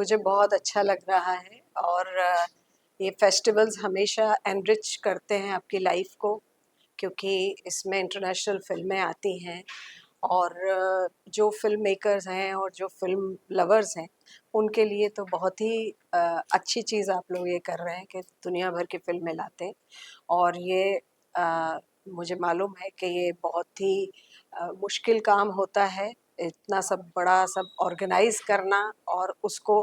मुझे बहुत अच्छा लग रहा है और ये फेस्टिवल्स हमेशा एनरिच करते हैं आपकी लाइफ को, क्योंकि इसमें इंटरनेशनल फ़िल्में आती हैं और जो फ़िल्म मेकर्स हैं और जो फ़िल्म लवर्स हैं, उनके लिए तो बहुत ही अच्छी चीज़ आप लोग ये कर रहे हैं कि दुनिया भर की फ़िल्में लाते हैं। और ये मुझे मालूम है कि ये बहुत ही मुश्किल काम होता है, इतना सब बड़ा सब ऑर्गेनाइज़ करना। और उसको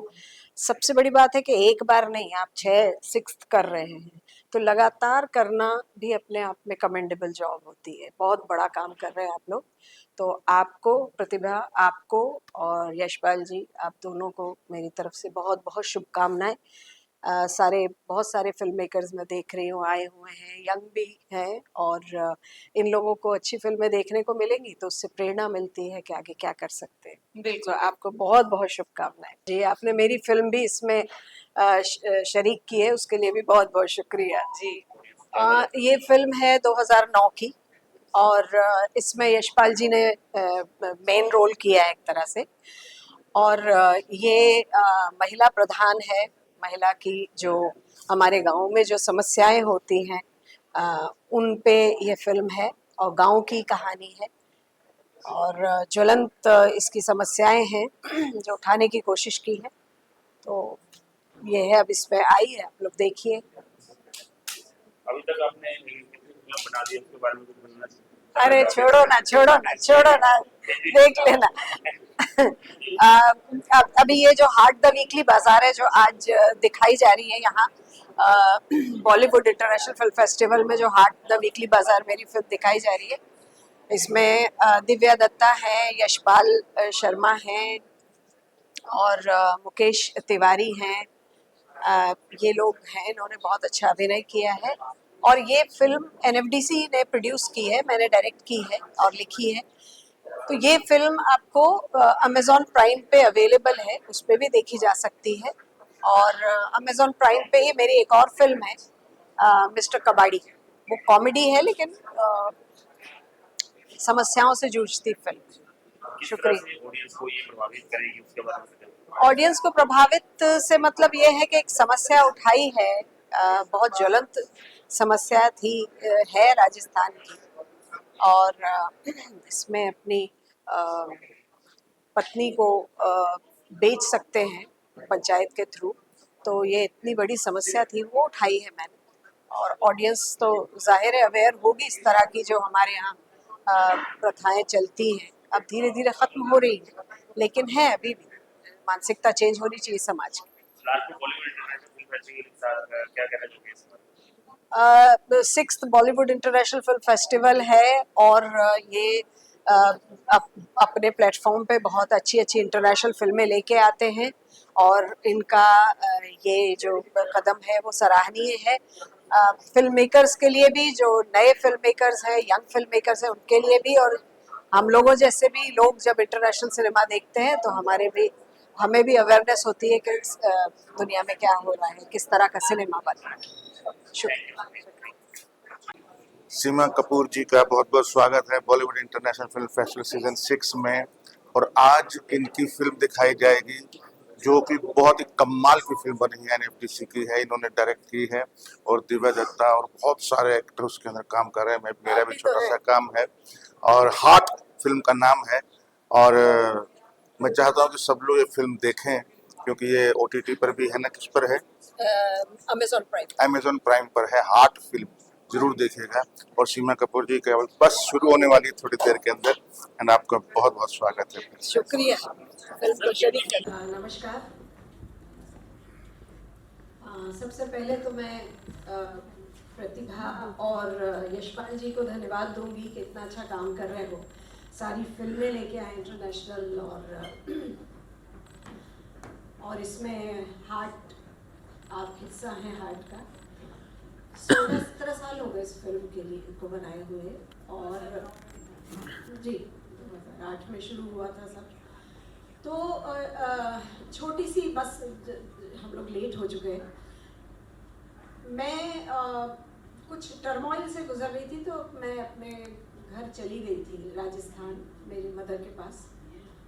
सबसे बड़ी बात है कि एक बार नहीं, आप 6 कर रहे हैं, तो लगातार करना भी अपने आप में कमेंडेबल जॉब होती है। बहुत बड़ा काम कर रहे हैं आप लोग। तो आपको प्रतिभा, आपको और यशपाल जी, आप दोनों को मेरी तरफ से बहुत बहुत शुभकामनाएं। बहुत सारे फिल्म मेकर्स मैं देख रही हूँ आए हुए हैं, यंग भी हैं, और इन लोगों को अच्छी फिल्में देखने को मिलेंगी तो उससे प्रेरणा मिलती है कि आगे क्या कर सकते हैं। तो आपको बहुत बहुत शुभकामनाएं जी। आपने मेरी फिल्म भी इसमें शरीक की है, उसके लिए भी बहुत बहुत शुक्रिया जी। ये फिल्म है 2009 की और इसमें यशपाल जी ने मेन रोल किया है एक तरह से। और ये महिला प्रधान है। महिला की जो हमारे गांव में जो समस्याएं होती हैं, उन पे ये फिल्म है और गांव की कहानी है। और ज्वलंत इसकी समस्याएं हैं जो उठाने की कोशिश की है। तो ये है, अब इस पे आई है, आप लोग देखिए। अभी तक आपने फिल्म बना दी, उसके बारे में कुछ बोलना चाहिए? अरे छोड़ो ना, छोड़ो ना, छोड़ो ना, देख लेना। अभी ये जो हार्ट द वीकली बाजार है जो आज दिखाई जा रही है यहाँ बॉलीवुड इंटरनेशनल फिल्म फेस्टिवल में, जो हार्ट द वीकली बाजार मेरी फिल्म दिखाई जा रही है, इसमें दिव्या दत्ता है, यशपाल शर्मा हैं और मुकेश तिवारी हैं। ये लोग हैं, इन्होंने बहुत अच्छा अभिनय किया है। और ये फिल्म एनएफडीसी ने प्रोड्यूस की है, मैंने डायरेक्ट की है और लिखी है। तो ये फिल्म आपको अमेज़ॉन प्राइम पे अवेलेबल है, उस पर भी देखी जा सकती है। और अमेज़ॉन प्राइम पे ही मेरी एक और फिल्म है, मिस्टर कबाड़ी। वो कॉमेडी है लेकिन समस्याओं से जूझती फिल्म। किस तरह शुक्रिया। से ऑडियंस को ये प्रभावित करेगी, उसके बारे में बताइए। ऑडियंस को प्रभावित से मतलब ये है कि एक समस्या उठाई है, बहुत ज्वलंत समस्या थी, है राजस्थान की। और इसमें अपनी पत्नी को बेच सकते हैं पंचायत के थ्रू। तो ये इतनी बड़ी समस्या थी, वो उठाई है मैंने। और ऑडियंस तो जाहिर है अवेयर होगी इस तरह की जो हमारे यहाँ प्रथाएं चलती हैं, अब धीरे धीरे खत्म हो रही है, लेकिन है अभी भी। मानसिकता चेंज होनी चाहिए समाज की। लास्ट में बॉलीवुड इंटरनेशनल फिल्म फेस्टिवल के साथ क्या कहना चाहोगे इस पर? 6th Bollywood international film festival है और ये अपने प्लेटफॉर्म पे बहुत अच्छी अच्छी इंटरनेशनल फिल्में लेके आते हैं। और इनका ये जो कदम है वो सराहनीय है, फिल्म मेकर्स के लिए भी, जो नए फिल्म मेकर्स हैं, यंग फिल्म मेकर्स हैं, उनके लिए भी। और हम लोगों जैसे भी लोग जब इंटरनेशनल सिनेमा देखते हैं तो हमें भी अवेयरनेस होती है कि दुनिया में क्या हो रहा है, किस तरह का सिनेमा बन रहा है। शुक्रिया। सीमा कपूर जी का बहुत बहुत स्वागत है Bollywood international film festival season 6 में। और आज इनकी फिल्म दिखाई जाएगी जो कि बहुत ही कमाल की फिल्म बनी है, एनएफडीसी की है, इन्होंने डायरेक्ट की है। और दिव्या दत्ता और बहुत सारे एक्टर उसके अंदर काम कर रहे हैं, मेरा भी छोटा सा काम है। और हार्ट फिल्म का नाम है। और मैं चाहता हूँ कि सब लोग ये फिल्म देखें, क्योंकि ये OTT पर भी है ना, किस पर है? अमेजोन प्राइम पर है। हार्ट फिल्म जरूर देखिएगा। और सीमा कपूर जी केवल बस शुरू होने वाली थोड़ी देर के अंदर, एंड आपका बहुत बहुत स्वागत है। शुक्रिया। नमस्कार। सबसे पहले तो मैं प्रतिभा और यशपाल जी को धन्यवाद दूंगी कि इतना अच्छा काम कर रहे हो, सारी फिल्में लेके आए इंटरनेशनल। और इसमें हार्ट, आप हिस्सा हैं हार्ट का। 16-17 साल हो गए इस फिल्म के लिए, इनको बनाए हुए। और जी 2008 में शुरू हुआ था सब। तो छोटी सी बस, हम लोग लेट हो चुके हैं। मैं कुछ टर्मोइल से गुजर रही थी, तो मैं अपने घर चली गई थी राजस्थान, मेरी मदर के पास।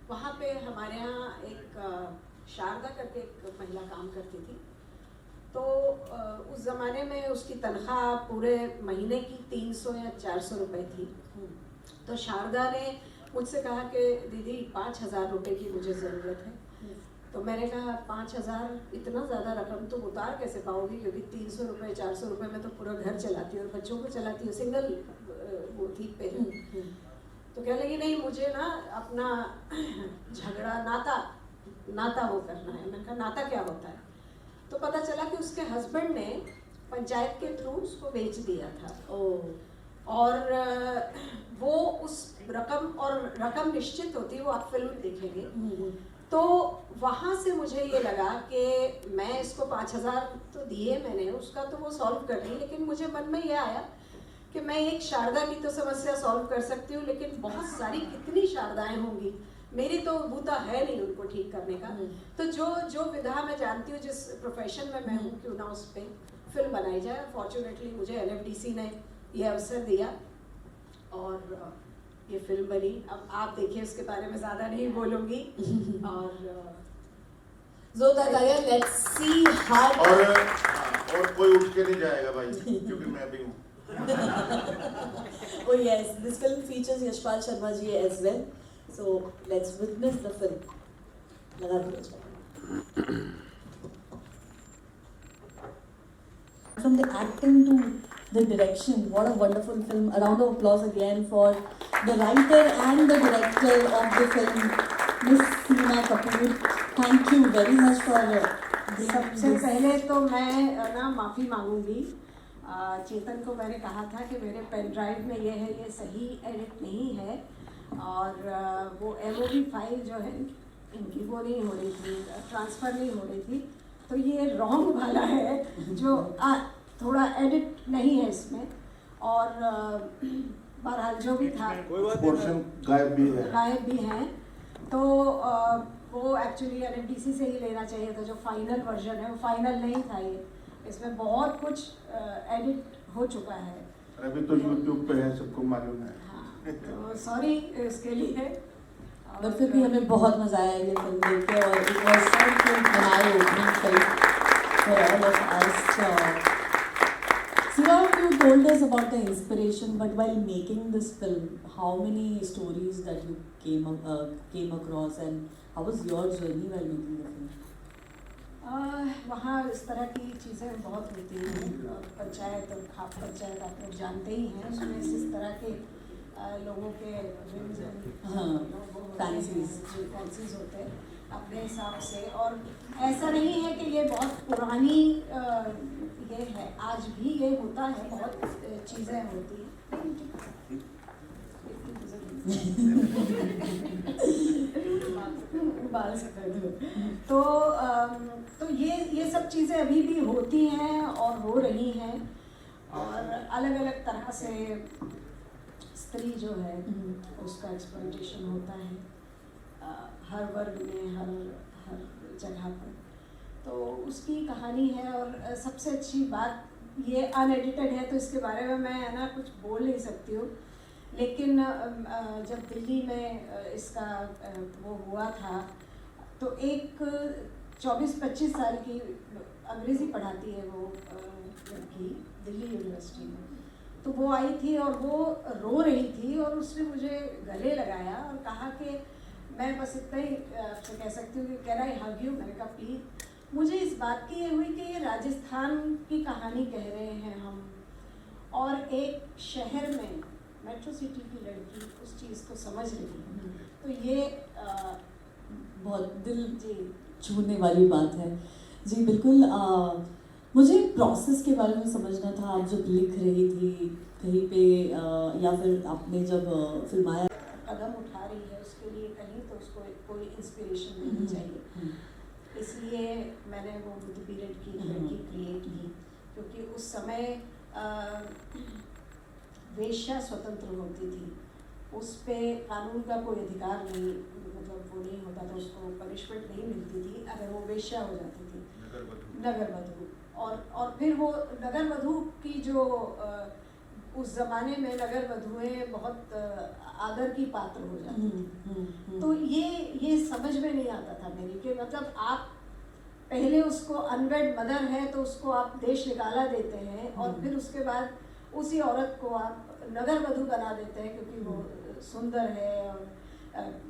वहाँ पे हमारे यहाँ एक शारदा करके एक महिला काम करती थी। तो उस ज़माने में उसकी तनख्वाह पूरे महीने की 300 या 400 रुपए थी। तो शारदा ने मुझसे कहा कि दीदी 5,000 रुपये की मुझे ज़रूरत है। तो मैंने कहा 5,000 इतना ज़्यादा रकम तुम उतार कैसे पाओगी, क्योंकि 300 रुपये 400 रुपये में तो पूरा घर चलाती हूँ और बच्चों को चलाती हूँ, सिंगल वो थी पेरेंट। तो कह लगी नहीं मुझे ना अपना झगड़ा नाता वो करना है। मैंने कहा नाता क्या होता है? तो पता चला कि उसके हस्बैंड ने पंचायत के थ्रू उसको बेच दिया था। और वो उस रकम निश्चित होती, वो आप फिल्म देखेंगे। तो वहाँ से मुझे ये लगा कि मैं इसको 5,000 तो दिए मैंने, उसका तो वो सॉल्व कर रही, लेकिन मुझे मन में ये आया कि मैं एक शारदा की तो समस्या सॉल्व कर सकती हूँ, लेकिन बहुत सारी कितनी शारदाएं होंगी, मेरी तो बूता है नहीं उनको ठीक करने का। तो जो विधा मैं जानती हूँ, जिस प्रोफेशन में मैं हूँ, क्यों ना उस पर फिल्म बनाई जाए। फॉर्चुनेटली मुझे NFDC ने ये अवसर दिया और ये फिल्म बनी। अब आप देखिए, उसके बारे में ज़्यादा नहीं बोलूँगी। और जोरदार तालियां, लेट्स सी हार्ट। और कोई उठ के नहीं जाएगा भाई, क्योंकि मैं भी हूँ। Oh yes, this film features Yashpal Sharma ji as well. So let's witness the film. लगा दीजिए। From the acting to the direction, what a wonderful film. A round of applause again for the writer and the director of the film, Miss Seema Kapoor. Thank you very much for सबसे पहले तो मैं ना माफ़ी मांगूंगी। चेतन को मैंने कहा था कि मेरे पेन ड्राइव में ये है, ये सही एडिट नहीं है, और वो MOV फाइल जो है इनकी वो नहीं हो रही थी, ट्रांसफ़र नहीं हो रही थी। तो ये रॉन्ग वाला है, जो थोड़ा एडिट नहीं है इसमें। और बहरहाल जो भी था, पोर्शन गायब भी हैं। तो वो एक्चुअली NFDC से ही लेना चाहिए था। जो फाइनल वर्जन है वो फाइनल नहीं था, ये इसमें बहुत कुछ एडिट हो चुका है। अभी तो YouTube पे है, सबको मालूम है। हाँ, तो सॉरी इसके लिए। पर फिर भी हमें बहुत मजा आया ये फिल्म देख के, और it was such an I opening film for all of us. Siva, you told us about the inspiration, but while making this film, how many stories that you came across, and how was your journey while making the film? वहाँ इस तरह की चीज़ें बहुत होती हैं, और पंचायत और खाप पंचायत आप लोग जानते ही हैं, उसमें इस तरह के लोगों के फैंसीज होते हैं अपने हिसाब से। और ऐसा नहीं है कि ये बहुत पुरानी ये है, आज भी ये होता है, बहुत चीज़ें होती हैं। बाल सफेद हो। तो ये सब चीज़ें अभी भी होती हैं और हो रही हैं, और अलग अलग तरह से स्त्री जो है उसका एक्सप्लॉयटेशन होता है हर वर्ग में, हर जगह पर। तो उसकी कहानी है, और सबसे अच्छी बात ये अनएडिटेड है, तो इसके बारे में मैं ना कुछ बोल नहीं सकती हूँ। लेकिन जब दिल्ली में इसका वो हुआ था, तो एक 24-25 साल की अंग्रेज़ी पढ़ाती है वो लड़की दिल्ली यूनिवर्सिटी में। तो वो आई थी और वो रो रही थी, और उसने मुझे गले लगाया और कहा कि मैं बस इतना ही आपसे कह सकती हूँ कि कैन आई हग यू। मैंने कहा प्लीज़। मुझे इस बात की ये हुई कि ये राजस्थान की कहानी कह रहे हैं हम, और एक शहर में मेट्रो सिटी की लड़की उस चीज़ को समझ रही है। तो ये बहुत दिल छूने वाली बात है जी। बिल्कुल। मुझे प्रोसेस के बारे में समझना था। आप जब लिख रही थी कहीं पे, या फिर आपने जब फिल्माया, कदम उठा रही है उसके लिए कहीं, तो उसको कोई इंस्पिरेशन मिलनी चाहिए। इसलिए मैंने वो बुद्ध पीरियड की लड़की क्रिएट की, क्योंकि उस समय वेश्या स्वतंत्र होती थी, उस पे कानून का कोई अधिकार नहीं, मतलब वो नहीं होता था, उसको पनिशमेंट नहीं मिलती थी अगर वो वेश्या हो जाती थी, नगर वधू। और फिर वो नगर वधू की जो उस ज़माने में नगर वधुएं बहुत आदर की पात्र हो जाती थी। तो ये समझ में नहीं आता था मेरी कि मतलब आप पहले उसको अनवेड मदर है तो उसको आप देश निकाला देते हैं और फिर उसके बाद उसी औरत को आप नगर वधु बना देते हैं क्योंकि वो सुंदर है और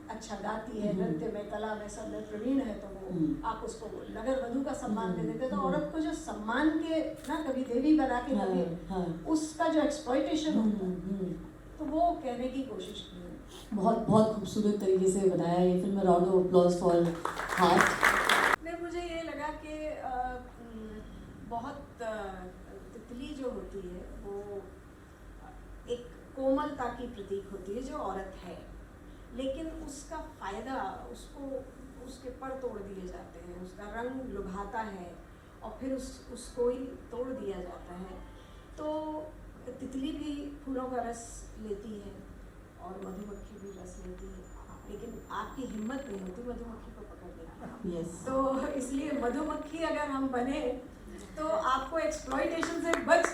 अच्छा गाती है, नृत्य में, कला में, सब में प्रवीण है, तो वो आप उसको नगर वधु का सम्मान दे देते। तो औरत को जो सम्मान के ना कभी देवी बना के कभी उसका जो एक्सप्लॉइटेशन होता है, तो वो कहने की कोशिश की है। बहुत बहुत खूबसूरत तरीके से बनाया ये film. Round of applause for heart. नहीं, मुझे ये लगा कि बहुत तितली जो होती है वो एक कोमलता की प्रतीक होती है जो औरत है, लेकिन उसका फ़ायदा उसको उसके पर तोड़ दिए जाते हैं, उसका रंग लुभाता है और फिर उसको ही तोड़ दिया जाता है। तो तितली भी फूलों का रस लेती है और मधुमक्खी भी रस लेती है, लेकिन आपकी हिम्मत नहीं होती मधुमक्खी को पकड़ने की। Yes. तो इसलिए मधुमक्खी अगर हम बने तो आपको एक्सप्लॉइटेशन से बच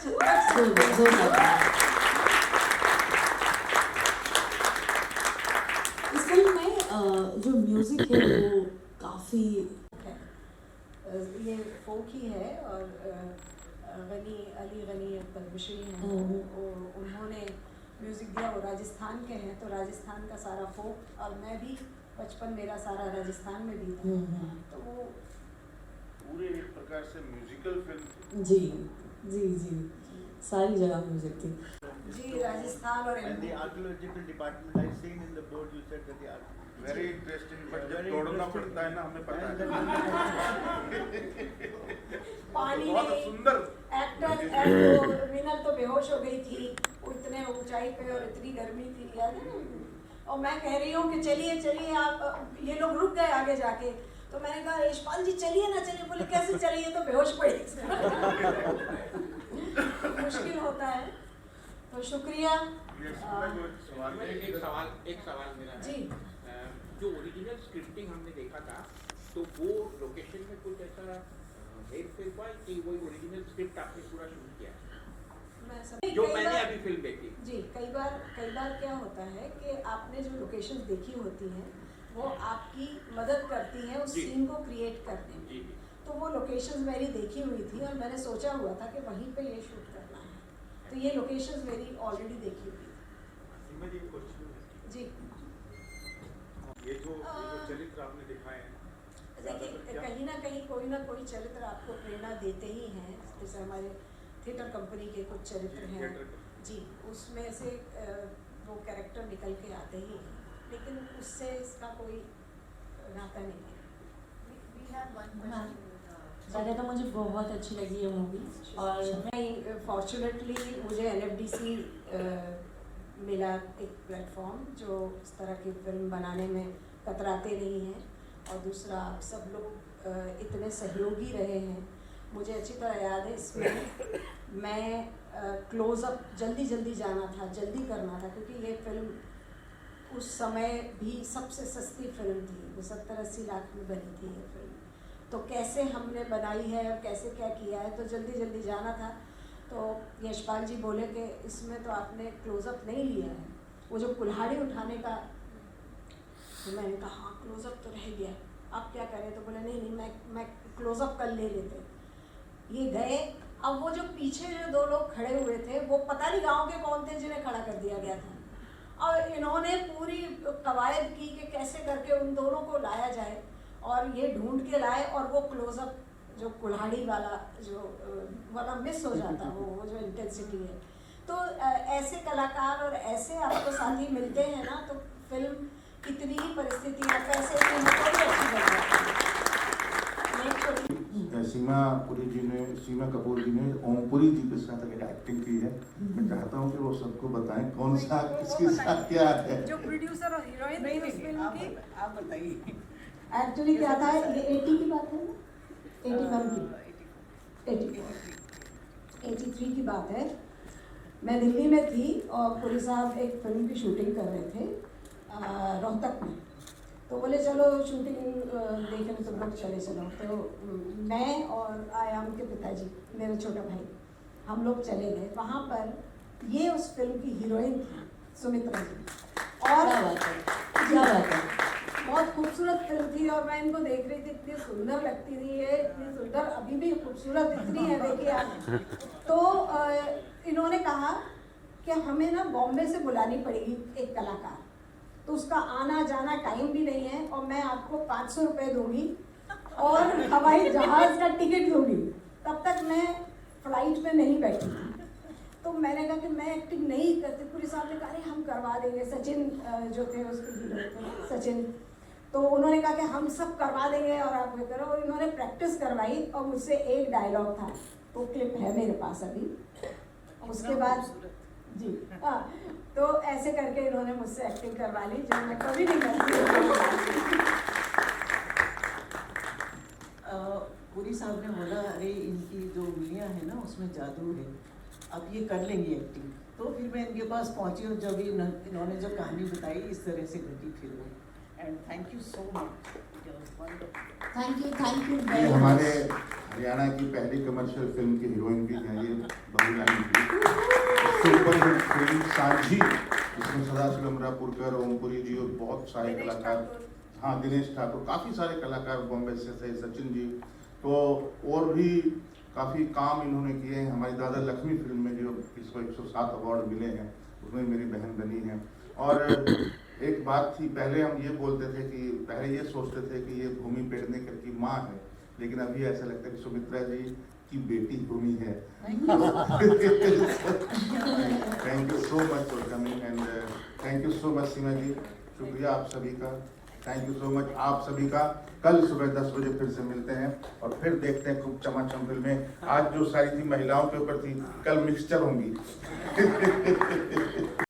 इस फिल्म में जो म्यूजिक है वो काफ़ी ये फोक ही है और गनी अली गनी पद्मश्री हैं, उन्होंने म्यूज़िक दिया। वो राजस्थान के हैं तो राजस्थान का सारा फोक, और मैं भी बचपन मेरा सारा राजस्थान में भी था, तो वो पूरे एक प्रकार से म्यूजिकल फिल्म। जी जी जी सारी जगह म्यूजिक थी। जी राजस्थान और And the archaeological department, I seen in the board you said that the very interesting, but जब तोड़ना पड़ता है ना हमें पता है। पानी बहुत में सुंदर एक्टर मीनल तो बेहोश हो गई थी, वो इतने ऊंचाई पे और इतनी गर्मी थी याद है ना। और मैं कह रही हूँ कि चलिए चलिए आप, ये लोग रुक गए आगे जाके, तो मैंने कहा यशपाल जी चलिए ना, चलिए। बोले कैसे चलिए, तो बेहोश पड़ी। मुश्किल होता है, तो शुक्रिया। एक सवाल मेरा है। जी जो ओरिजिनल स्क्रिप्टिंग हमने देखा था, तो वो लोकेशन में कुछ ऐसा हेर फेर हुआ कि वही ओरिजिनल स्क्रिप्ट आपने पूरा शूट किया, जो मैंने अभी फिल्म देखी? जी कई बार क्या होता है कि आपने जो लोकेशंस देखी होती हैं वो आपकी मदद करती हैं उस सीन को क्रिएट करने में। तो वो लोकेशंस मेरी देखी हुई थी और मैंने सोचा हुआ था कि वहीं पे ये शूट करना है, तो ये लोकेशंस मेरी ऑलरेडी देखी हुई थी। जी ये जो चरित्र आपने दिखाए हैं, देखिए कहीं ना कोई चरित्र आपको प्रेरणा देते ही हैं। जैसे हमारे थिएटर कंपनी के कुछ चरित्र हैं जी, उसमें से वो कैरेक्टर निकल के आते ही हैं, लेकिन उससे इसका कोई नाता नहीं है। ज़्यादा तो मुझे बहुत अच्छी लगी ये मूवी, और फॉर्चुनेटली मुझे NFDC मिला एक प्लेटफॉर्म जो इस तरह की फिल्म बनाने में कतराते नहीं हैं, और दूसरा आप सब लोग इतने सहयोगी रहे हैं। मुझे अच्छी तरह याद है इसमें मैं क्लोज़अप जल्दी जाना था, जल्दी करना था, क्योंकि ये फिल्म उस समय भी सबसे सस्ती फिल्म थी, वो 70-80 लाख में बनी थी ये फिल्म। तो कैसे हमने बनाई है और कैसे क्या किया है, तो जल्दी जाना था। तो यशपाल जी बोले कि इसमें तो आपने क्लोज़अप नहीं लिया है, वो जो कुल्हाड़ी उठाने का। तो मैंने कहा हाँ क्लोज़अप तो रह गया, आप क्या करें? तो बोले नहीं मैं क्लोज़अप कल ले लेते। ये गए, अब वो जो पीछे जो दो लोग खड़े हुए थे वो पता नहीं गांव के कौन थे जिन्हें खड़ा कर दिया गया था, और इन्होंने पूरी कवायद की कि कैसे करके उन दोनों को लाया जाए, और ये ढूंढ के लाए, और वो क्लोज़अप जो कुल्हाड़ी वाला मिस हो जाता, वो जो इंटेंसिटी है। तो ऐसे कलाकार और ऐसे आपको साथी मिलते हैं ना, तो फिल्म कितनी ही परिस्थितियाँ कैसे भी कोई अच्छी बन जाती है। सीमा कपूर जी ने ओमपुरी जी के साथ एक एक्टिंग की है। मैं चाहता हूँ कि वो सबको बताएं कौन सा किसके साथ क्या है। जो प्रोड्यूसर और हीरोइन थी उस फिल्म की, आप बताइए। एक्चुअली क्या था, ये 80 की बात है ना, 81 की, 83 की बात है। मैं दिल्ली में थी और पुरी साहब एक फिल्म की शूटिंग कर रहे थे रोहतक में। तो बोले चलो शूटिंग देखने तुम लोग चलो। तो मैं और आयाम के पिताजी, मेरा छोटा भाई, हम लोग चले गए। वहाँ पर ये उस फिल्म की हीरोइन थी सुमित्रा जी। क्या और बात है, क्या बात है। बहुत खूबसूरत फिल्म थी और मैं इनको देख रही थी, इतनी सुंदर लगती थी ये, इतनी सुंदर, अभी भी खूबसूरत इतनी है, देखिए आप। तो इन्होंने कहा कि हमें ना बॉम्बे से बुलानी पड़ेगी एक कलाकार, तो उसका आना जाना टाइम भी नहीं है और मैं आपको 500 रुपये दूंगी और हवाई जहाज़ का टिकट दूंगी। तब तक मैं फ्लाइट में नहीं बैठी थी, तो मैंने कहा कि मैं एक्टिंग नहीं करती। पुलिस साहब ने कहा अरे हम करवा देंगे, सचिन जो थे उसके हीरो थे सचिन, तो उन्होंने कहा कि हम सब करवा देंगे और आप ये करो। और इन्होंने प्रैक्टिस करवाई और मुझसे एक डायलॉग था, वो क्लिप है मेरे पास अभी। उसके बाद जी हाँ, तो ऐसे करके इन्होंने मुझसे एक्टिंग करवा ली, जो मैं कभी नहीं करती। पुरी साहब ने बोला अरे इनकी जो उंगलियां है ना उसमें जादू है, अब ये कर लेंगी एक्टिंग। तो फिर मैं इनके पास पहुंची और जब इन्होंने जो कहानी बताई इस तरह से घटी फिर। And thank you so much. Thank you ये वेरी हमारे मच। हरियाणा की पहली कमर्शियल फिल्म की हीरोइन भी हैं, ये बबी रानी की सुपर हिट फिल्म सांझी, जिसमें सदाशिव अमरापुरकर, ओमपुरी जी और बहुत सारे कलाकार, हाँ दिनेश ठाकुर, काफ़ी सारे कलाकार बॉम्बे से थे, सचिन जी, तो और भी काफ़ी काम इन्होंने किए हैं। हमारी दादा लक्ष्मी फिल्म में जो इसको 107 अवार्ड मिले हैं, उसमें मेरी बहन बनी है। और एक बात थी, पहले हम ये बोलते थे कि पहले ये सोचते थे कि ये भूमि पेडनेकर की माँ है, लेकिन अभी ऐसा लगता है कि सुमित्रा जी की बेटी भूमि है। Thank you so much for coming and thank you so much Seema ji, शुक्रिया आप सभी का, थैंक यू सो मच आप सभी का। कल सुबह 10 बजे फिर से मिलते हैं और फिर देखते हैं खूब चमाचम फिल्में। आज जो सारी थी महिलाओं के ऊपर थी, कल मिक्सचर होंगी।